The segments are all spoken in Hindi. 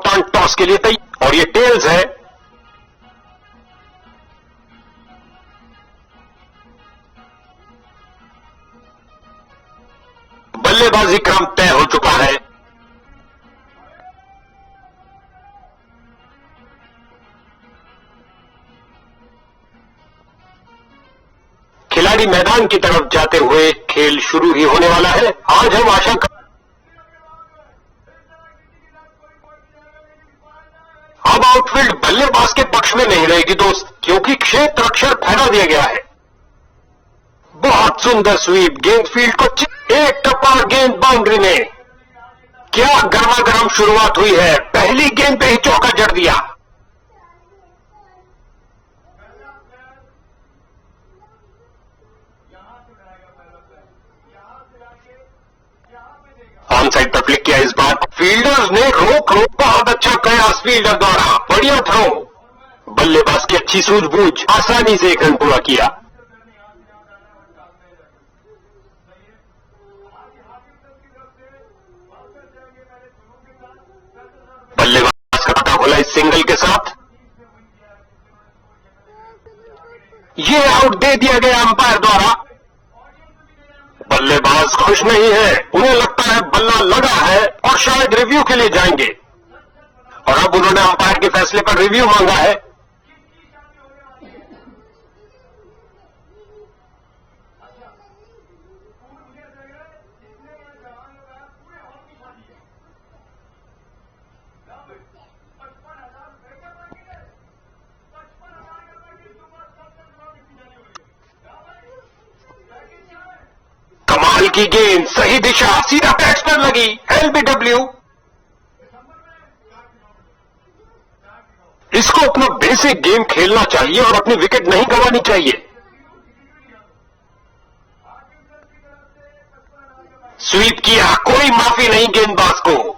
कप्तान टॉस के लिए तैयार और ये टेल्स है। बल्लेबाजी क्रम तय हो चुका है। खिलाड़ी मैदान की तरफ जाते हुए खेल शुरू ही होने वाला है। आज हम आशा कर अब आउटफील्ड बल्लेबाज के पक्ष में नहीं रहेगी दोस्त, क्योंकि क्षेत्र रक्षक फैला दिया गया है। बहुत सुंदर स्वीप, गेंद फील्ड को एक टप्पा गेंद बाउंड्री में। क्या गर्मागर्म शुरुआत हुई है, पहली गेंद पे ही चौका जड़ दिया। ऑन साइड पर फ्लिक किया इस बार। फील्डर्स ने रोक बहुत अच्छा प्रयास फील्डर द्वारा, बढ़िया थ्रो। बल्लेबाज की अच्छी सूझबूझ, आसानी से एक रन पूरा किया। बल्लेबाज का पता खोला इस सिंगल के साथ। ये आउट दे दिया गया अंपायर द्वारा। बल्लेबाज खुश नहीं है, उन्हें लगता है बल्ला लगा है और शायद रिव्यू के लिए जाएंगे। और अब उन्होंने अंपायर के फैसले पर रिव्यू मांगा है। कमाल की गेंद, सही दिशा, सीधा बैट्स पर लगी। एलबीडब्ल्यू। इसको अपना बेसिक गेम खेलना चाहिए और अपनी विकेट नहीं गंवानी चाहिए। स्वीप किया, कोई माफी नहीं गेंदबाज को।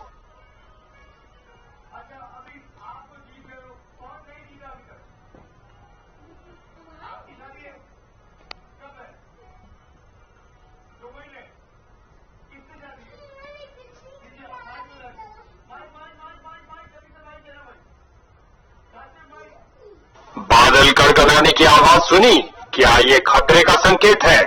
बादल गड़गड़ाने की आवाज सुनी, क्या ये खतरे का संकेत है?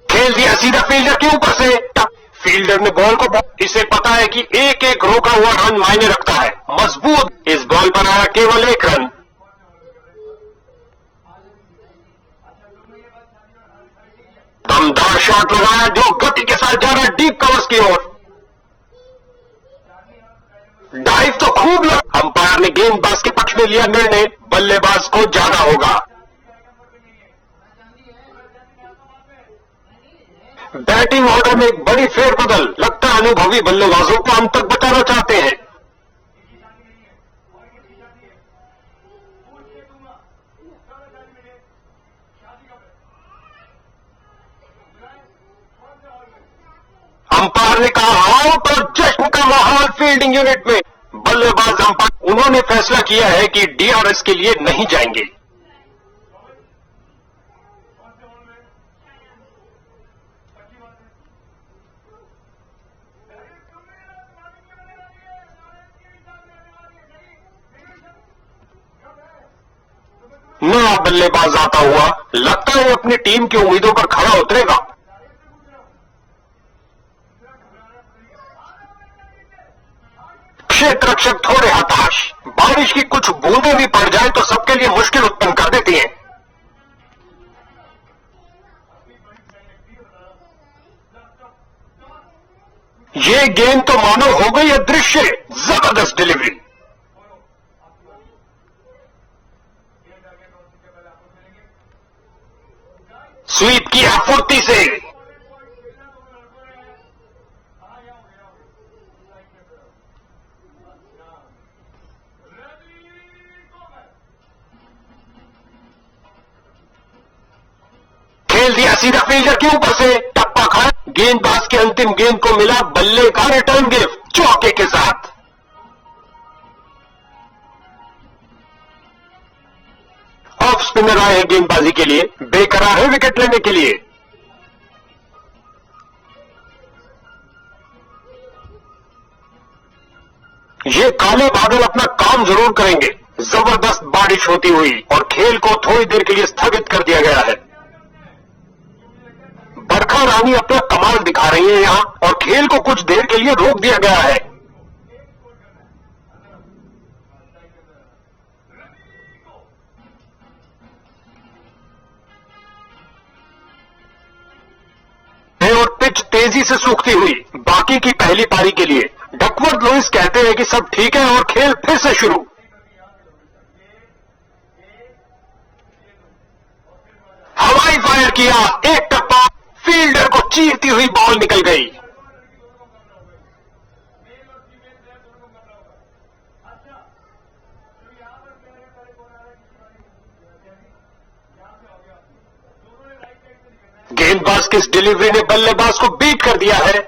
खेल दिया सीधा फील्डर के ऊपर से। फील्डर ने बॉल को, इसे पता है कि एक एक रोका हुआ रन मायने रखता है। मजबूत, इस बॉल पर आया केवल एक रन। दमदार शॉट लगाया जो गति के साथ जा रहा है डीप कवर्स की ओर। डाइव तो खूब लगा। अंपायर ने गेंदबाज के पक्ष में लिया निर्णय, बल्लेबाज को जाना होगा। बैटिंग ऑर्डर में एक बड़ी फेरबदल, लगता है अनुभवी बल्लेबाजों को अंत तक बचाना चाहते हैं। अंपायर ने कहा आउट और जश्न का माहौल फील्डिंग यूनिट में। बल्लेबाज अंपायर, उन्होंने फैसला किया है कि डीआरएस के लिए नहीं जाएंगे। नया बल्लेबाज आता हुआ, लगता है अपनी टीम की उम्मीदों पर खरा उतरेगा। क्षेत्र रक्षक थोड़े हताश, बारिश की कुछ बूंदें भी पड़ जाए तो सबके लिए मुश्किल उत्पन्न कर देती हैं। ये गेंद तो मानो हो गई अदृश्य, जबरदस्त डिलीवरी। स्वीप किया फुर्ती से। खेल दिया सीधा फील्डर के ऊपर से, टप्पा खाया। गेंदबाज के अंतिम गेंद को मिला बल्ले का रिटर्न गिफ्ट चौके के साथ। ऑफ स्पिनर आए हैं गेंदबाजी के लिए, बेकरार है विकेट लेने के लिए। ये काले बादल अपना काम जरूर करेंगे। जबरदस्त बारिश होती हुई और खेल को थोड़ी देर के लिए स्थगित कर दिया गया है। बरखा रानी अपना कमाल दिखा रही है यहां और खेल को कुछ देर के लिए रोक दिया गया है। और पिच तेजी से सूखती हुई बाकी की पहली पारी के लिए। डकवर्थ लुइस कहते हैं कि सब ठीक है और खेल फिर से शुरू। हवाई फायर किया, एक टप्पा, फील्डर को चीरती हुई बॉल निकल गई। गेंदबाज की इस डिलीवरी ने बल्लेबाज को बीट कर दिया है।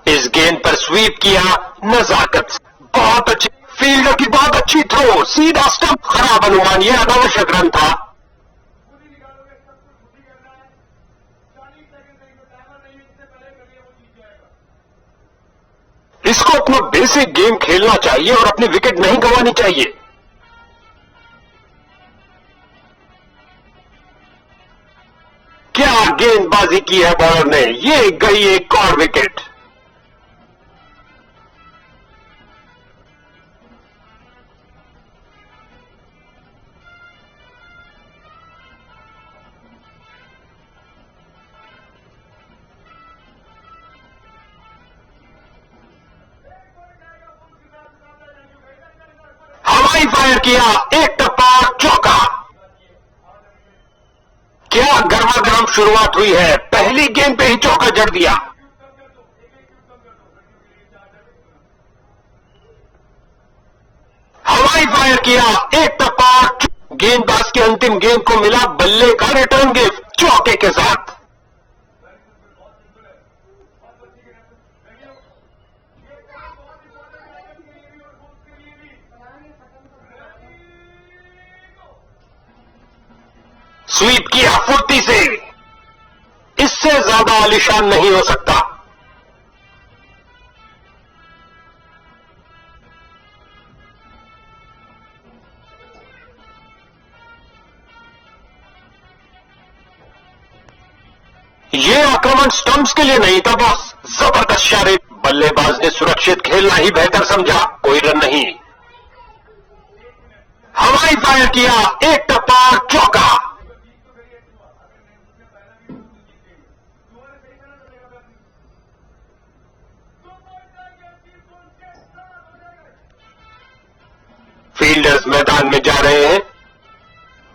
इस गेंद पर स्वीप किया, नजाकत, बहुत अच्छी फील्डर की बहुत अच्छी थ्रो, सीधा स्टंप, खराब अनुमान, यह अनावश्यक रन था। इसको अपना बेसिक गेम खेलना चाहिए और अपनी विकेट नहीं गंवानी चाहिए। क्या गेंदबाजी की है बॉलर ने, ये गई एक और विकेट। हवाई फायर किया, एक टप्पा, चौका। क्या गर्मागर्म शुरुआत हुई है, पहली गेंद पे ही चौका जड़ दिया। हवाई फायर किया, एक टप्पा, गेंदबाज की अंतिम गेंद को मिला बल्ले का रिटर्न गिफ्ट चौके के साथ। स्वीप किया फुर्ती से, इससे ज्यादा आलिशान नहीं हो सकता। ये आक्रमण स्टंप्स के लिए नहीं था बॉस, जबरदस्त शारे। बल्लेबाज ने सुरक्षित खेलना ही बेहतर समझा, कोई रन नहीं। हवाई फायर किया, एक टप्पा, चौका। फील्डर्स मैदान में जा रहे हैं,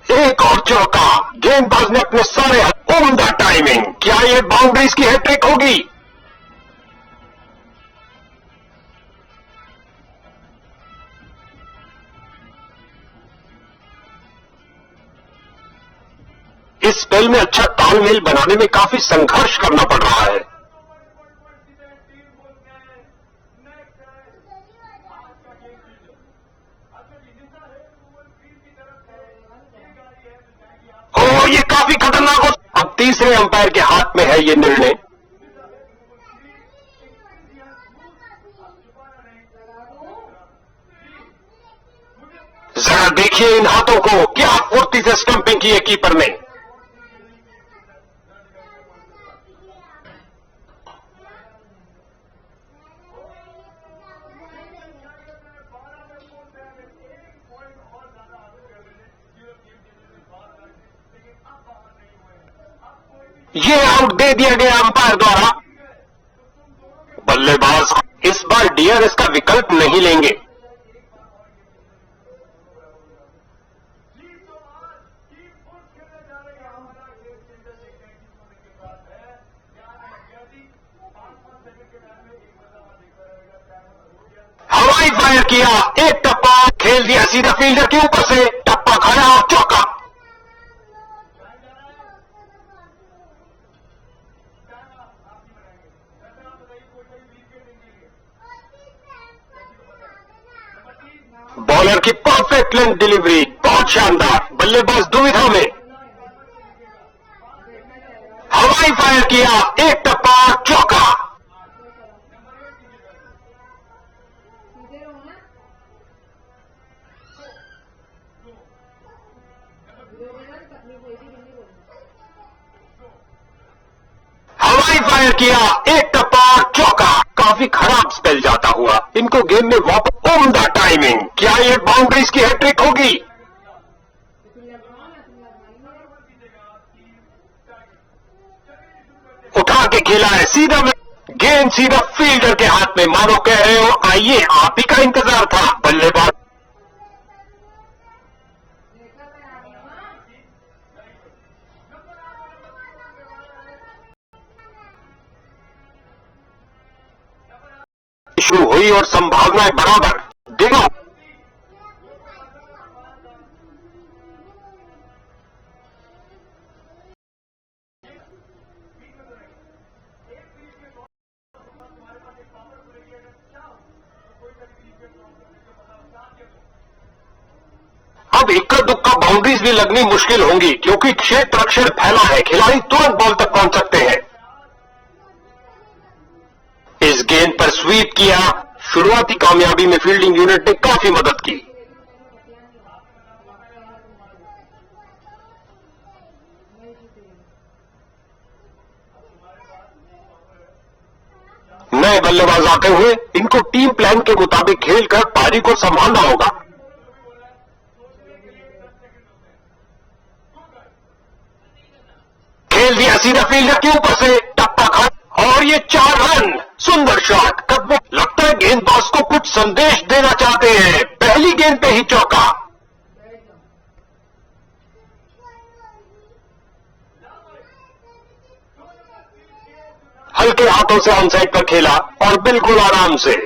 एक और चौका। गेंदबाज ने अपने सारे उम्दा टाइमिंग, क्या ये बाउंड्रीज की हैट्रिक होगी? इस स्पेल में अच्छा तालमेल बनाने में काफी संघर्ष करना पड़ रहा है। ओह, ये काफी खतरनाक हो। अब तीसरे अंपायर के हाथ में है ये निर्णय। जरा देखिए इन हाथों को, क्या फुर्ती से स्टंपिंग की है कीपर ने। ये आउट दे दिया गया अंपायर द्वारा। बल्लेबाज इस बार डीआरएस का विकल्प नहीं लेंगे। हवाई फायर किया, एक टप्पा, खेल दिया सीधा फील्डर के ऊपर से, टप्पा खाया और चौका। बॉलर डिलीवरी, बहुत शानदार। बल्लेबाज दुविधा में, हवाई फायर किया, एक टप्पा, चौका। हवाई फायर किया, एक टप्पा, चौका। काफी खराब स्पेल जाता हुआ इनको गेम में वापस। उम्दा टाइमिंग, क्या ये बाउंड्रीज की हैट्रिक होगी? उठा के खेला है सीधा में, गेंद सीधा फील्डर के हाथ में। मानो कह रहे हो आइए आप ही का इंतजार था। बल्लेबाज शुरू हुई और संभावनाएं बराबर। देखो अब इक्का दुक्का बाउंड्रीज भी लगनी मुश्किल होंगी क्योंकि क्षेत्र अक्षर फैला है। खिलाड़ी तुरंत बॉल तक पहुंच सकते हैं। इस गेंद पर स्वीप किया। शुरुआती कामयाबी में फील्डिंग यूनिट ने काफी मदद की। नए बल्लेबाज आते हुए इनको टीम प्लान के मुताबिक खेलकर पारी को संभालना होगा। खेल दिया सीधा फील्डर के ऊपर से, टप्पा खा और ये 4 रन। सुंदर शॉट। कदमों, लगता है गेंदबाज को कुछ संदेश देना चाहते हैं। पहली गेंद पे ही चौका। हल्के हाथों से ऑन साइड पर खेला और बिल्कुल आराम से।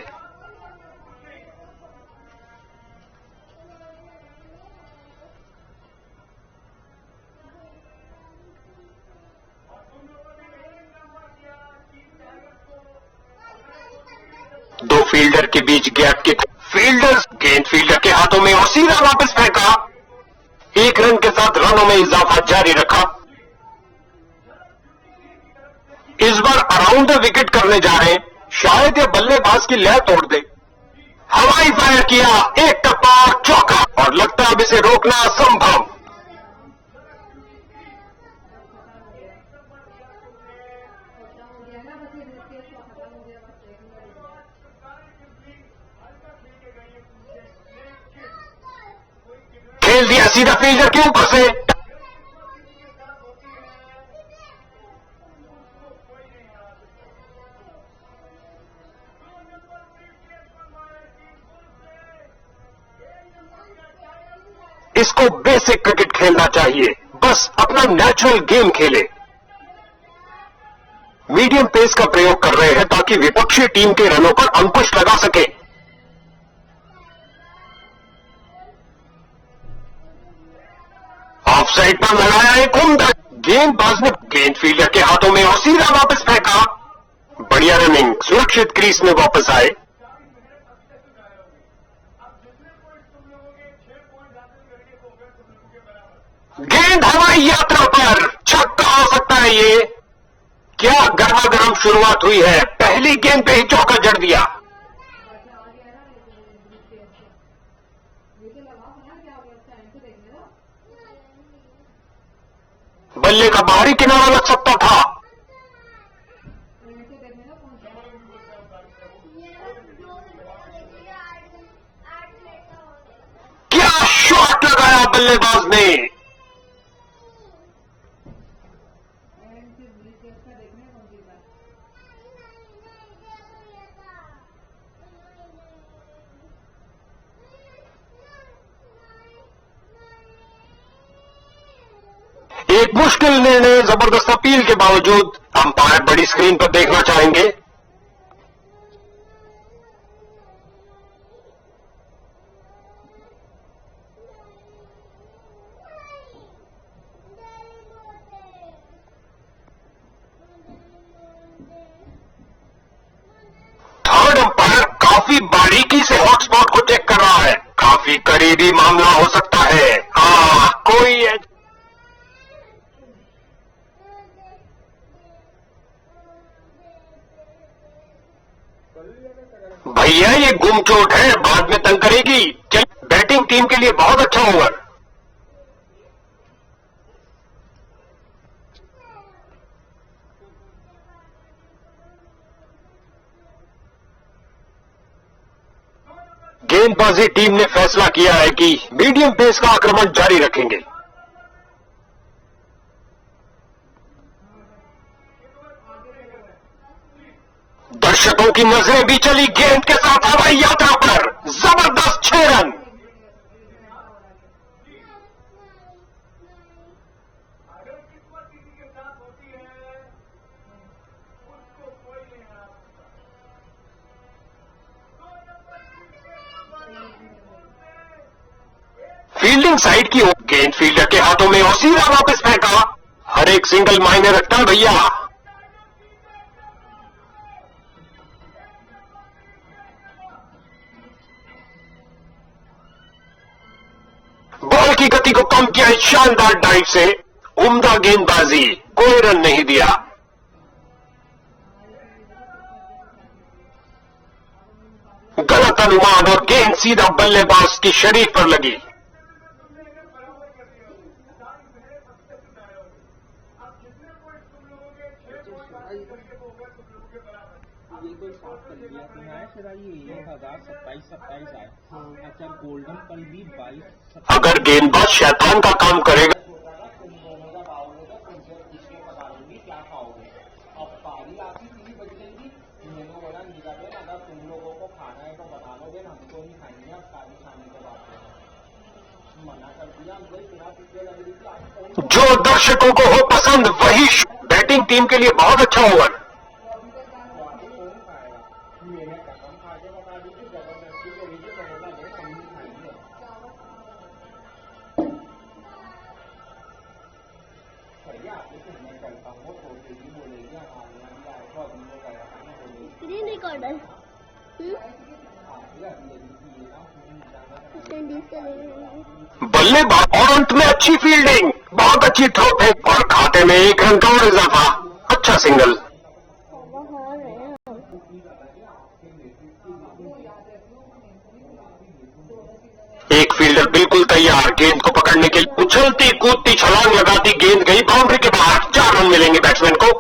दो फील्डर के बीच गैप के फील्डर, गेंद फील्डर के हाथों में और सीधा वापस फेंका। एक रन के साथ रनों में इजाफा जारी रखा। इस बार अराउंड द विकेट करने जा रहे हैं। शायद ये बल्लेबाज की लय तोड़ दे। हवाई फायर किया, एक टप्पा, चौका और लगता है अब इसे रोकना असंभव। खेल दिया सीधा फील्डर के ऊपर से। इसको बेसिक क्रिकेट खेलना चाहिए, बस अपना नेचुरल गेम खेले। मीडियम पेस का प्रयोग कर रहे हैं ताकि विपक्षी टीम के रनों पर अंकुश लगा सके। ऑफ साइड पर लगाया एक उम्दा। गेंदबाज ने गेंद फील्डर के हाथों में और सीधा वापस फेंका। बढ़िया रनिंग, सुरक्षित क्रीज में वापस आए। गेंद हवाई यात्रा पर, छक्का हो सकता है ये। क्या गर्मा गर्म शुरुआत हुई है। पहली गेंद पे ही चौका जड़ दिया। बल्ले का बाहरी किनारा लग सकता था। क्या शॉट लगाया बल्लेबाज ने। एक मुश्किल निर्णय, जबरदस्त अपील के बावजूद अंपायर बड़ी स्क्रीन पर देखना चाहेंगे। थर्ड अंपायर काफी बारीकी से हॉटस्पॉट को चेक कर रहा है। काफी काफी करीबी मामला हो सकता है। कोई भैया ये गुमचोट है, बाद में तंग करेगी। चल, बैटिंग टीम के लिए बहुत अच्छा ओवर। गेंदबाजी टीम ने फैसला किया है कि मीडियम पेस का आक्रमण जारी रखेंगे। दर्शकों की नजरें भी चली गेंद के साथ हवाई यात्रा पर। जबरदस्त 6 रन। फील्डिंग साइड की ओर गेंद फील्डर के हाथों में और सीधा वापस फेंका। हर एक सिंगल मायने रखता है भैया। बॉल की गति को कम किया शानदार डाइव से। उम्दा गेंदबाजी, कोई रन नहीं दिया। गलत अनुमान और गेंद सीधा बल्लेबाज की शरीर पर लगी। अगर गेंदबाज शैतान का काम करेगा जो दर्शकों को हो पसंद वही बैटिंग टीम के लिए बहुत अच्छा ओवर। स्क्रीन रिकॉर्डर बल्लेबाज और अंत में अच्छी फील्डिंग, बहुत अच्छी थ्रो थे और खाते में 1 रन का और इजाफा। अच्छा सिंगल। एक फील्डर बिल्कुल तैयार गेंद को पकड़ने के लिए उछलती कूदती छलांग लगाती गेंद गई बाउंड्री के बाहर। 4 रन मिलेंगे बैट्समैन को।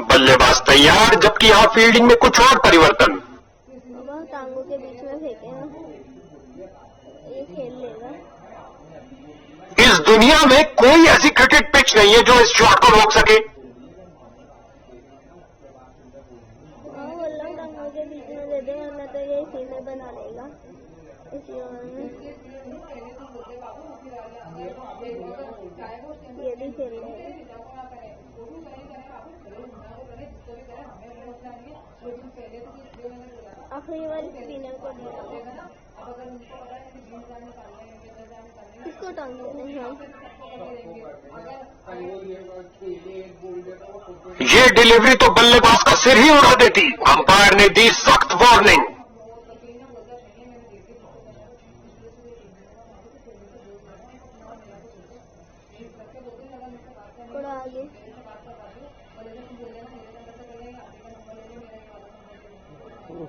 बल्लेबाज तैयार, जबकि यहां फील्डिंग में कुछ और परिवर्तन। टांगों के बीच में फेंके ना, ये खेल लेगा। इस दुनिया में कोई ऐसी क्रिकेट पिच नहीं है जो इस शॉट को रोक सके। टांगों के बीच में दे दे, वरना तो ये इसी में बना लेगा। इसी ओवर में ये भी खेल लेगा। आखिरी वाली स्पिनर को दिया, इसको टांग देते हैं। ये डिलीवरी तो बल्लेबाज का सिर ही उड़ा देती। अंपायर ने दी सख्त वार्निंग। थोड़ा आगे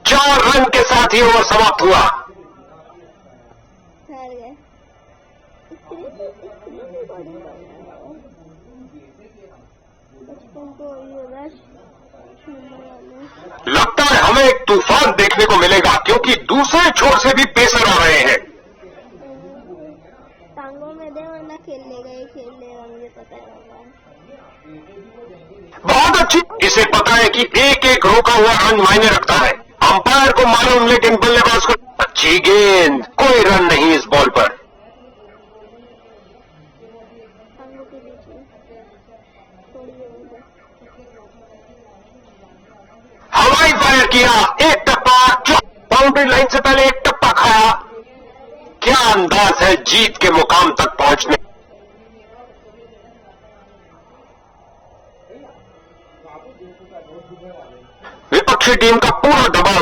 4 रन के साथ ही ओवर समाप्त हुआ। लगता है हमें एक तूफान देखने को मिलेगा, क्योंकि दूसरे छोर से भी पेसर आ रहे हैं। टांगों में दे वरना खेल लेगा, ये खेल लेगा, मुझे पता है। बहुत अच्छी। इसे पता है कि एक एक रोका हुआ रन मायने रखता है। अंपायर को मालूम, लेकिन बल्लेबाज को अच्छी गेंद, कोई रन नहीं इस बॉल पर। हवाई फायर किया, एक टप्पा, बाउंड्री लाइन से पहले एक टप्पा खाया। क्या अंदाज है जीत के मुकाम तक पहुंचने। विपक्षी टीम का पूरा दबाव